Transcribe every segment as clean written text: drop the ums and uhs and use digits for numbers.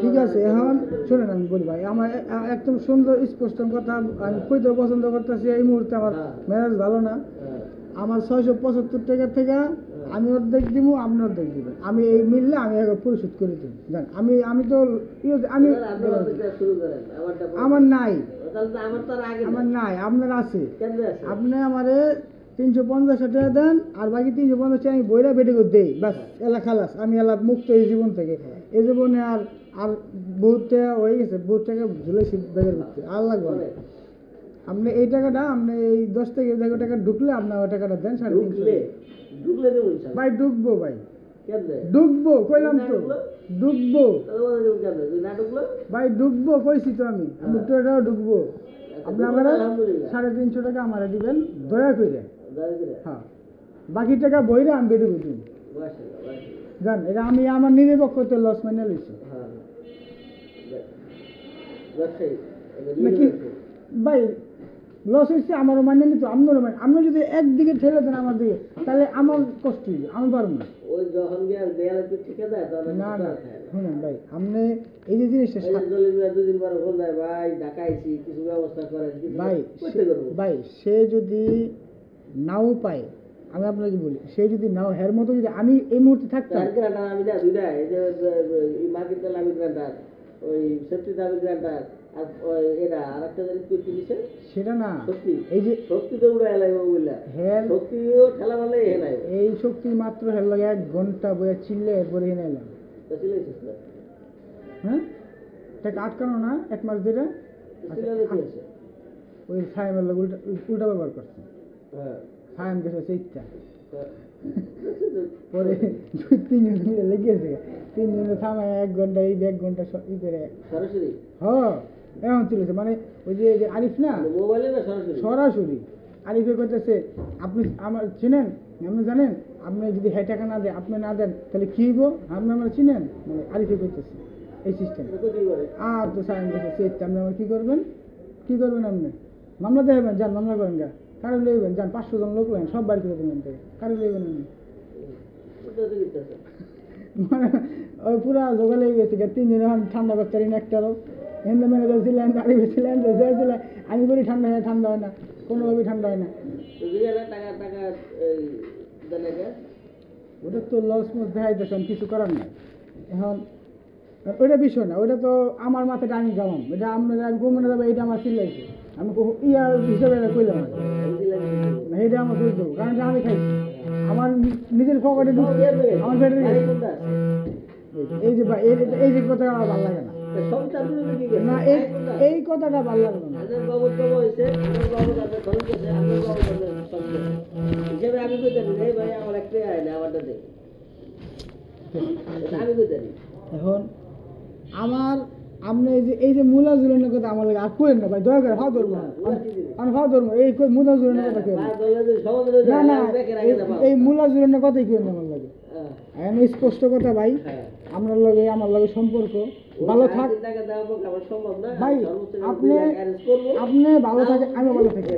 ঠিক আছে, এখন শোনেন আমি বলি ভাই, আমার একদম সুন্দর স্পষ্ট কথা আমি কইতে পছন্দ করতেছি। এই মুহূর্তে আমার মেজাজ ভালো না। আমার 675 টাকা থেকে আমি অর্ধেক দিব, আপনি অর্ধেক দিবেন। আমি এই মিললে আমি একবার পরিশোধ করে দিই। জান আমি তো আমি আমার নাই, আমার নাই, আপনার আছে। আপনি আমারে 350 টাকা দেন, আর বাকি 350 টাকা আমি বইরা বেটে করে দেই, বাস এলা খালাস। আমি এলা মুক্ত এই জীবন থেকে। এই জীবনে আর আর বহুত টাকা হয়ে গেছে, বহুত টাকা ঝুলেছি ব্যাগের ভিতরে, আর লাগবে না। আপনি এই টাকাটা, আপনি এই 10 থেকে 11 টাকা ঢুকলে আপনার ওই টাকাটা দেন। 350 ভাই ঢুকবো, ভাই ঢুকবো, কইলাম তো ঢুকবো ভাই, ঢুকবো কইছি তো আমি এটাও ঢুকবো। আপনি আমার 350 টাকা আমারে দিবেন দয়া করে। হ্যাঁ, বাকি টাকা বইরে আমি বেড়ে বুঝুন জান। এটা আমি আমার নিজের পক্ষ থেকে লস মেনে লইছি নাকি ভাই। লস হয়েছে আমারও মানে নিত, আপনারও মানে। আপনি যদি একদিকে ঠেলে দেন আমার দিকে, তাহলে আমার কষ্ট হইবে, আমি পারবো না। না না শুনেন ভাই, আপনি এই যে জিনিসটা ভাই, সে যদি নাও পায়, আমি আপনাকে বলি, সে যদি নাও হের মতো যদি আমি এই মুহূর্তে থাকতাম, আমি না দুইটা এই যে মার্কেট আমি গ্রান্টার ওই সেফটি দাবি গ্রান্টার আর এটা আরেকটা জানি কি দিছে সেটা না, সত্যি এই যে শক্তি তো উড়ে এলাই বইলা হ্যাঁ, শক্তিও ঠেলা মারলে হে নাই। এই শক্তি মাত্র হেল লাগে 1 ঘন্টা বইয়া চিল্লে এরপরে হে নাইলাম তো চিল্লাইছিস না। হ্যাঁ, টাকা আটকানো না 1 মাস ধরে চিল্লালে কি আছে, ওই সাইমের লোক উল্টা ব্যবহার করছে। হ্যাঁ, সাইম গেছে সেইটা পরে 2-3 জন মিলে লেগেছে, 3 জনে থামায় 1 ঘন্টা এই 1 ঘন্টা ই করে সরাসরি। হ্যাঁ, এমন চলেছে মানে ওই যে আরিফ না মোবাইলে না সরাসরি আরিফে করতেছে, আপনি আমার চিনেন, আপনি জানেন, আপনি যদি হ্যাঁ টাকা না দেন, আপনি না দেন তাহলে কি হইব, আপনি আমার চিনেন, মানে আরিফে করতেছে এই সিস্টেম। আর তো সাইন গেছে সেইটা, আপনি আমার কী করবেন, কী করবেন? আপনি মামলা দেবেন, যান মামলা করেন গা, কারো লইবেন, যান 500 জন লোক নেন, সব বাড়ি করে দেবেন থেকে, কারো লইবেন আপনি। মানে ওই পুরা জোগাড় হয়ে গেছে, 3 দিন এখন ঠান্ডা করতে পারি না একটারও। হিন্দু ম্যানেজার ছিলেন, আরিফে ছিলেন, ছিলেন, আমি বলি ঠান্ডা হয়, ঠান্ডা হয় না, কোনোভাবেই ঠান্ডা হয় না। ওটা তো লস মস দেখাইতেছেন, কিছু করার নাই। এখন ওইটা বিষয় না, ওইটা তো আমার মাথাটা আমি গামাম, এটা আপনারা আমি কমে যাবো, এইটা আমার চিল্লাইছে, আমি ইয়ার হিসাবে কইলাম এইটা আমার দোষ দেবো, কারণ আমি খাইছি আমার নিজের পকেটে আমার পেটে এই যে এই যে কথাটা আমার ভালো লাগে না, না এই কথাটা ভালো লাগে না। এখন আমার আপনি এই যে মূলা জুলেনের কথা আমার লাগে আর কইেন না ভাই, দয়া করে ভাও ধরবো, আমি ভাও ধরবো, এই মূলা জুলেনের কথা কেন না, না এই মূলা জুলেনের কথাই কেন আমার লাগে। এখন স্পষ্ট কথা ভাই, আপনার লগে আমার লগে সম্পর্ক ভালো থাক ভাই, আপনি ভালো থাকেন, আমি ভালো থাকি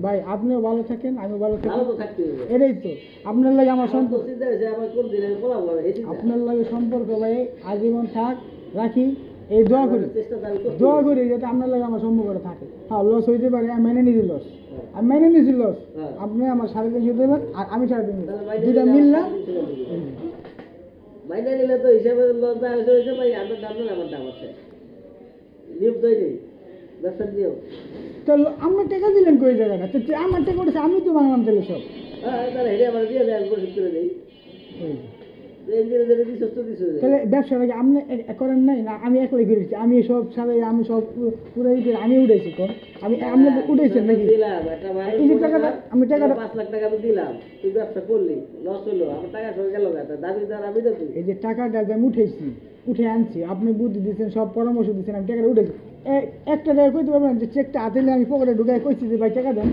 ভাই, আপনিও ভালো থাকেন, আমিও ভালো থাকি, এটাই তো আপনার লাগে আমার সম্পর্ক, আপনার লাগে সম্পর্ক ভাই আজীবন থাক, রাখি এই দোয়া করি যাতে আপনার লাগে আমার সম্পর্কটা থাকে। হ্যাঁ, লস হইতে পারে, আমি মেনে নিয়েছি লস, আমি মেনে নিয়েছি লস, আপনি আমার 350 দেবেন আর আমি 350, দুইটা মিললাম মাইনা নিলে তো হিসাবে লজ্জা হয়েছে ভাই, আমার দাম না, আমার দাম আছে নিয়ম তৈরি ব্যবসার নিয়ম। তো আমার টাকা দিলেন কই জায়গাটা, তো আমার টাকা উঠেছে, আমি তো বাংলাম তাহলে সব। হ্যাঁ, তাহলে হেরে আমার দিয়ে দেয়, পরিশোধ করে দেই, তাহলে ব্যবসাটাকে আপনি করেন নাই না, আমি একলাই করেছি, আমি সব সাথে আমি সব পুরাই আমি উঠেছি, কম আমি আপনি উঠেছেন নাকি? এই যে টাকাটা আমি টাকাটা 5 লাখ টাকা তো দিলাম, তুই ব্যবসা করলি, লস হলো, আমার টাকা সরে গেল, দাবিদার আমি তো। এই যে টাকাটা আমি উঠেছি, উঠে আনছি, আপনি বুদ্ধি দিচ্ছেন, সব পরামর্শ দিচ্ছেন, আমি টাকাটা উঠেছি, একটা টাকা কইতে পারবেন যে চেকটা হাতে নিয়ে আমি পকেটে ঢুকাই কইছি যে ভাই টাকা দেন,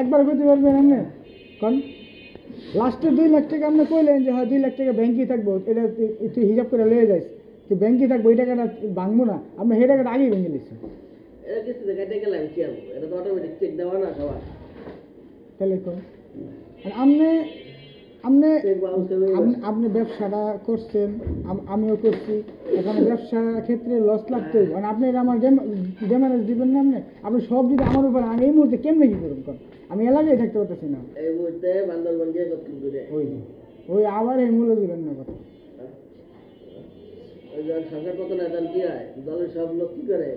একবার কইতে পারবেন আপনি? কারণ লাস্টে 2 লাখ টাকা আপনি কইলেন যে হয় 2 লাখ টাকা ব্যাংকে থাকবো, এটা তুই হিসাব করে লয়ে যাইস, তুই ব্যাংকে থাকবো, এই টাকাটা ভাঙবো না, আপনি সেই টাকাটা আগেই ভেঙে নিচ্ছেন। এটা কিস্তিতে কেটে গেলাম কি আর, এটা তো অটোমেটিক চেক দেওয়া না সবার। তাহলে কোন আপনি আপনি আপনি ব্যবসাটা করছেন, আমিও করছি, এখানে ব্যবসা ক্ষেত্রে লস লাগতে হবে, মানে আপনি আমার ড্যামেজ দিবেন না, আপনি সব যদি আমার উপর, আমি এই মুহূর্তে কেমনে কি করুন কর, আমি এলাকায় থাকতে পারতেছি না এই মুহূর্তে বান্দরবান গিয়ে ওই ওই আবার এই মূল্য দিবেন না কথা। ওই যখন সরকার পতন এখন কি হয়, দলের সব লোক কি করে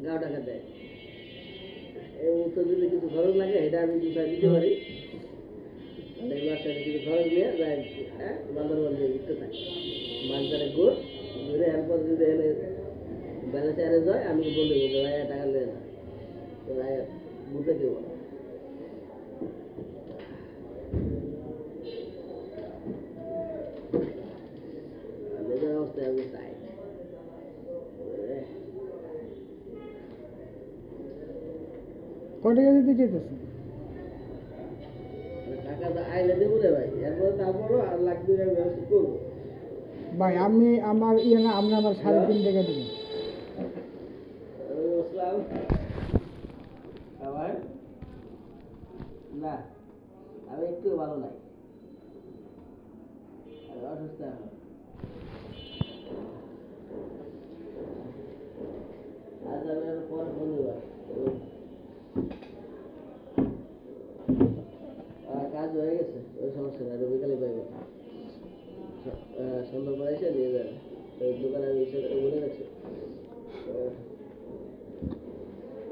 গাও টাকা দেয়। এই মুহূর্তে যদি কিছু খরচ লাগে এটা আমি দিতে পারি, এই মাসে কিছু খরচ নিয়ে যায়, হ্যাঁ বান্দরবান দিয়ে ঘুরতে থাকি, বাজারে ঘুরে এরপর যদি এনে ব্যালেন্স অ্যারেঞ্জ হয় আমি বলে দেবো ভাই টাকা নেই না, তো ভাই ঘুরতে দেবো না। নিজের অবস্থায় আমি চাই কয় টাকা দিতে চাইতেছেন? টাকা তো আইলে দেবো রে ভাই, এরপরে তারপরও আর লাগবে আমি ব্যবস্থা করবো ভাই। আমি আমার ইয়ে না, আপনি আমার 3.5 টাকা দিবেন। আবার না, আমি একটু ভালো নাই, আমি অসুস্থ এখন। আজ আমি পর ফোন দেবো, কাজ হয়ে গেছে, ওই সমস্যা নাই, বিকালে পাইবে, সন্ধ্যা পরে এসে নিয়ে যাবে, ওই দোকানে আমি বলে গেছি।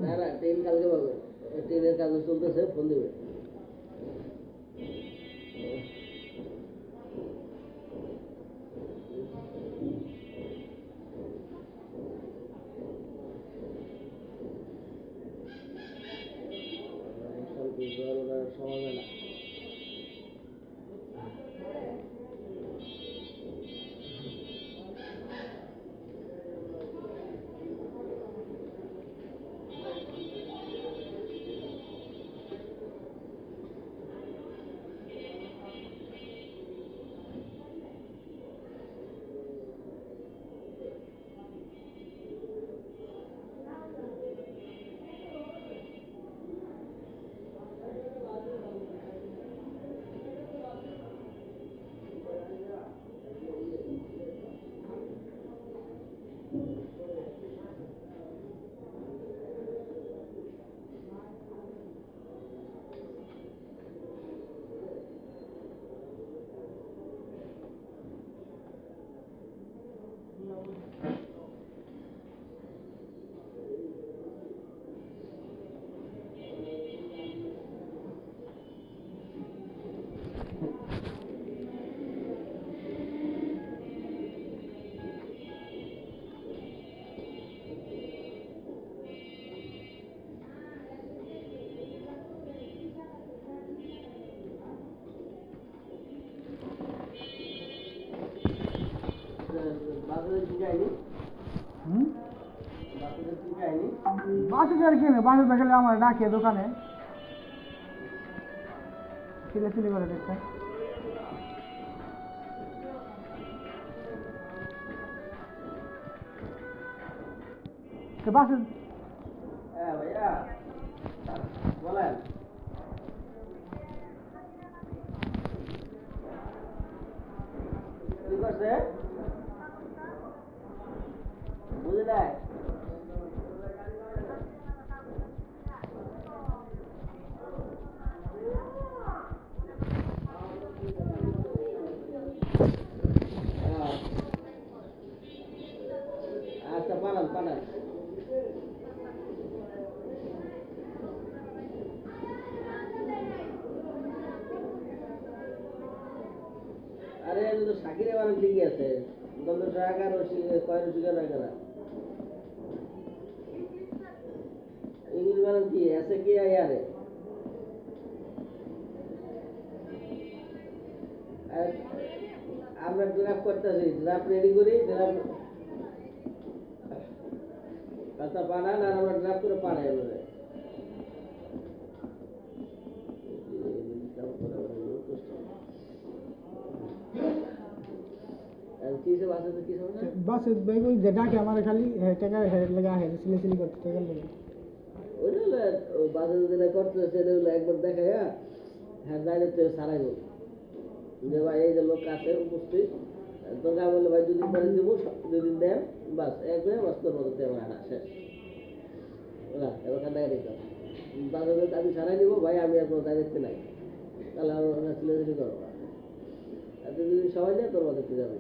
না না, ট্রেন কালকে পাবে, ট্রেনের কাজ চলতেছে, ফোন দেবে। সময় না বাসে আর কি নেই, বাসে দেখলে আমার ডাকে দোকানে চিলে করে দেখতে। বাসে হ্যাঁ ভাইয়া বলেন, কি করছে বুঝে নাই? আচ্ছা পাঠান পাঠান। আরে তো সাকিরে বানান ঠিকই আছে, গন্ধ টাকা কয়ের শিকার হয় না। ইংলিশ বানান কি আছে কি আরে আমরা ড্রাফট করতেছি, ড্রাফট রেডি করি, ড্রাফট কথা পাঠান আর আমরা ড্রাফট করে পাঠাই বলে। বাসে ওই যে ডাকে আমার খালি টাকা লাগা হয় সিলে করতে টাকা লাগে। ওইটা বাসে যেটা করতেছে সেটা হলো একবার দেখায় হ্যাঁ দায়িত্ব সারাই বল যে ভাই এই যে লোক আছে উপস্থিত তোকে বললে ভাই দুদিন পরে দেবো দুদিন দেন বাস একবারে বাস তোর মতো আমার আনা শেষ না এবার কান্দাকাটি কর তাদের আমি সারাই দিব ভাই আমি আর কোনো দায়িত্ব নাই তাহলে আর ছেলে করো আর তুই যদি সবাই নেয় তোর মতো যাবে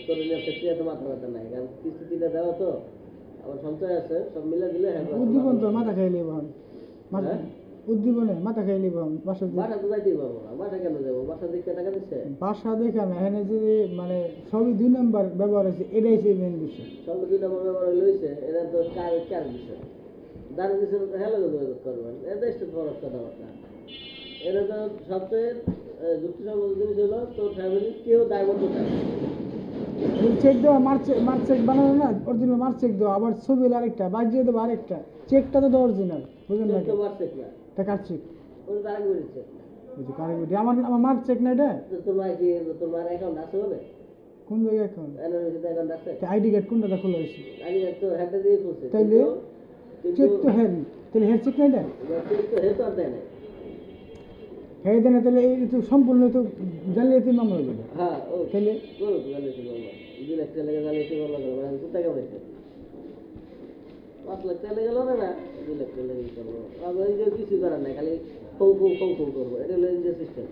তোর নিয়ে সেক্রিয়া তো মাথা ব্যথা নাই কারণ কিস্তিটা দেওয়া তো আমার সঞ্চয় আছে সব মিলে দিলে উদ্দীপন তো মাথা খাই লিব উদ্দীপনে মাথা খাই লিব বাসা তো যাইতেই পারবো না বাসা কেন যাবো বাসা দেখে টাকা দিচ্ছে বাসা দেখে না এখানে যে মানে সবই 2 নাম্বার ব্যবহার হয়েছে এটাই হচ্ছে মেন বিষয় সব 2 নাম্বার ব্যবহার লইছে এটা তো চার বিষয় দাঁড় দিচ্ছে হ্যালো যোগাযোগ করবেন এটা স্টেট খরচ কথাবার্তা এটা তো সবচেয়ে যুক্তিসঙ্গত জিনিস হলো তোর ফ্যামিলির কেউ দায়বদ্ধ থাকে চেক দেওয়া মার্চ চেক বানানো না অরিজিনাল মার্চ চেক দেওয়া আবার ছবি আরেকটা বাজিয়ে দেবো আরেকটা চেকটা তো অরিজিনাল বুঝলেন না মার্চ চেক না তা কার চেক ওটা তার আগে বলেছে আমার মার্চ চেক না এটা তোর মায়ের কি তোর মায়ের অ্যাকাউন্ট আছে বলে কোন জায়গায় অ্যাকাউন্ট অ্যাকাউন্ট আছে আইডি কার্ড কোনটা খোলা হয়েছে আইডি কার্ড তো হ্যাডটা দিয়ে খুলছে তাইলে চেক তো হ্যারি তাহলে হেড চেক না এটা চেক তো হে তো আর দেয় না হ্যাঁ দেয় না তাহলে এই তো সম্পূর্ণ তো জালিয়াতির মামলা হয়ে যাবে হ্যাঁ ও তাহলে জালিয়াতি মামলা 2 লাখ টাকা লেগে জালিয়াতি মামলা করবো আমি কোথায় কেমন 5 লাখ টাকা লেগে গেল না 2 লাখ টাকা লেগে করবো আমি এই যে কিছু করার নাই খালি ফৌ করবো এটা হলো যে সিস্টেম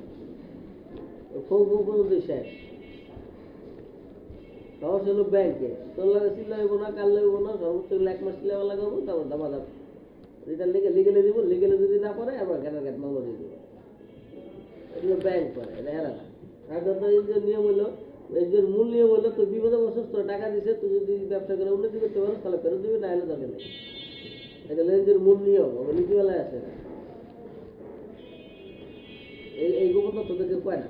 ফৌ করবো শেষ সমস্যা হলো ব্যাংকে তোর লাগে সিলাইব না কাল লাগব না সর্বোচ্চ 1 মাস সিলাইবা লাগাবো তারপর দাবা দাম রিটার্ন লিগেলে দিব লিগেলে যদি না পারে আবার ঘাট মামলা দিয়ে দেবো এগুলো ব্যাংক করে এটা হেরা না আর যত এই যে নিয়ম হলো এই যে মূল নিয়ম হলো তোর বিপদে বছর তোর টাকা দিছে তুই যদি ব্যবসা করে উন্নতি করতে পারো তাহলে ফেরত দিবি না হলে দরকার নেই এটা লেনদেনের মূল নিয়ম ওগুলো নীতিবেলায় আছে না এই গোপন তথ্য তো কেউ পায় না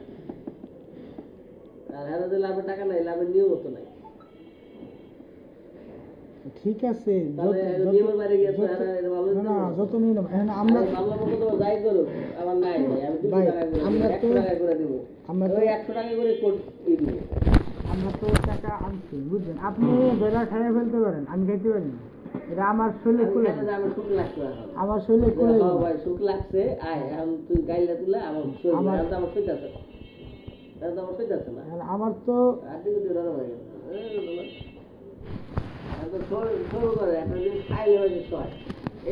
আর হেরা যে লাভের টাকা নাই লাভের নিয়ম তো নাই ঠিক আছে তাহলে নিয়মের বাইরে গিয়ে তো হেরা এটা ভালো না যত নিয়ম এখন আমরা ভালো মতো তো যাই করো আমার নাই আমি 200 টাকা করে আমরা 100 টাকা করে দেব আমরা তো 100 টাকা করে কোড দিব আমরা তো টাকা আনছি বুঝছেন আপনি বেড়া খাইয়ে ফেলতে পারেন আমি খাইতে পারি না এটা আমার শরীরে খুলে আমার সুখ লাগছে আমার শরীরে খুলে ভাই সুখ লাগছে আয় এখন তুই গাইলা তুলে আমার শরীর আমার সইতে আছে এটা আমার সইতে আছে না আমার তো আদি দিন ধরে হয়ে গেল এত সরু করে একটা দিন খাইলে হয়ে যায়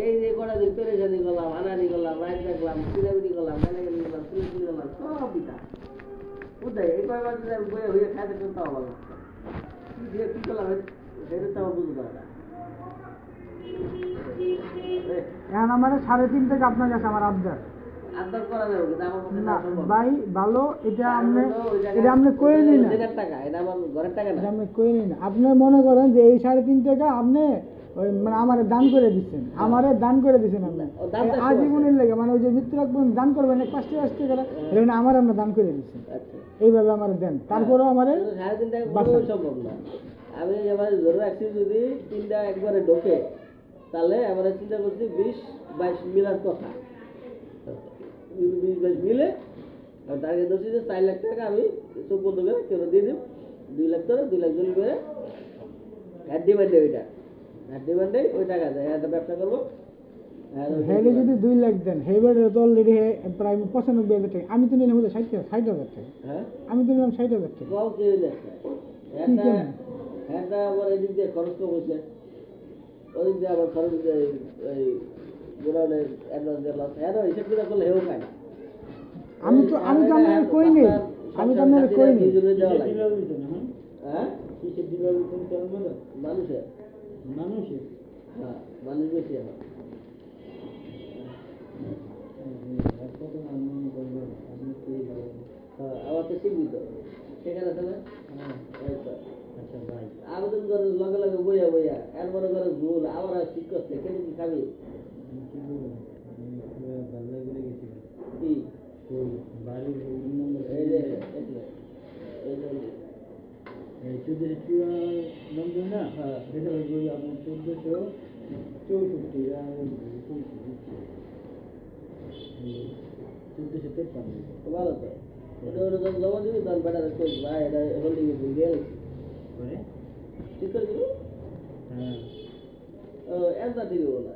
এই যে কটা দিন পেরেশানি করলাম আনারি করলাম রাইট দেখলাম সিরাবিটি করলাম ম্যানেজারি করলাম সিলিসিলি করলাম সব পিতা কোথায় এই কয়বার যদি আমি বইয়ে হয়ে খাইতে কিন্তু তাও ভালো কি দিয়ে কী করলাম সেটা তো আমার বুঝতে পারে না এখন আমার 3.5 টাকা আপনার কাছে আমার আবদার আবদার করা যাবে কিন্তু আমার পক্ষে না সম্ভব ভাই ভালো এটা আপনি কই নিন না এটা টাকা এটা আমার ঘরের টাকা না আপনি কই নিন আপনি মনে করেন যে এই 3.5 টাকা আপনি ওই মানে আমারে দান করে দিচ্ছেন আমারে দান করে দিচ্ছেন আপনি আজীবনের লেগে মানে ওই যে মৃত্যু রাখবেন দান করবেন 5 টাকা এখানে আমার আপনি দান করে দিচ্ছেন আচ্ছা এইভাবে আমার দেন তারপরেও আমারে 3.5 টাকা সম্ভব না আমি এবার ধরে রাখছি যদি 3টা একবারে ঢোকে তাহলে আমরা চিন্তা করছি 20-22 মিলার কথা 20-22 মিলে আর তাকে ধরছি যে 4 লাখ টাকা আমি চোখ বন্ধ করে কেন দিয়ে দিব 2 লাখ ধরে 2 লাখ জল করে হ্যাড ডিমান্ডে ওইটা হ্যাড ডিমান্ডে ওই টাকা দেয় একটা ব্যবসা করবো হেলে যদি 2 লাখ দেন হেবারে তো অলরেডি প্রায় 95,000 টাকা আমি তো নিলাম 60,000 টাকা হ্যাঁ আমি তো নিলাম 60,000 টাকা কও কে দেখছে একটা আবার এদিক দিয়ে খরচ কম হয়েছে ওদিক দিয়ে আবার খরচ এই গোডাউনের অ্যাডভান্স দিলাম হ্যাঁ হিসাব করে করলে হেও পায় না আমি তো আপনার কই নেই আমি তো আপনার কই নেই হ্যাঁ কিসের ডিলার মানুষের হ্যাঁ মানুষ বেশি আমার হ্যাঁ আমার তো শিখবি তো সেখানে আছে না আবেদন করে লগে লগে বইয়া এরপরে করে ভুল আবার ঠিক করছে কেন কি খাবি কি এই যে এই চৌধুরী নম্বর না এটা ওই আপনার 1464 ভালো তো ওটা জমা দিবি তখন বেটার ভাই এটা হোল্ডিং এ দিয়ে ঠিক করে দিবি হ্যাঁ ও এমন ঠিক হবো না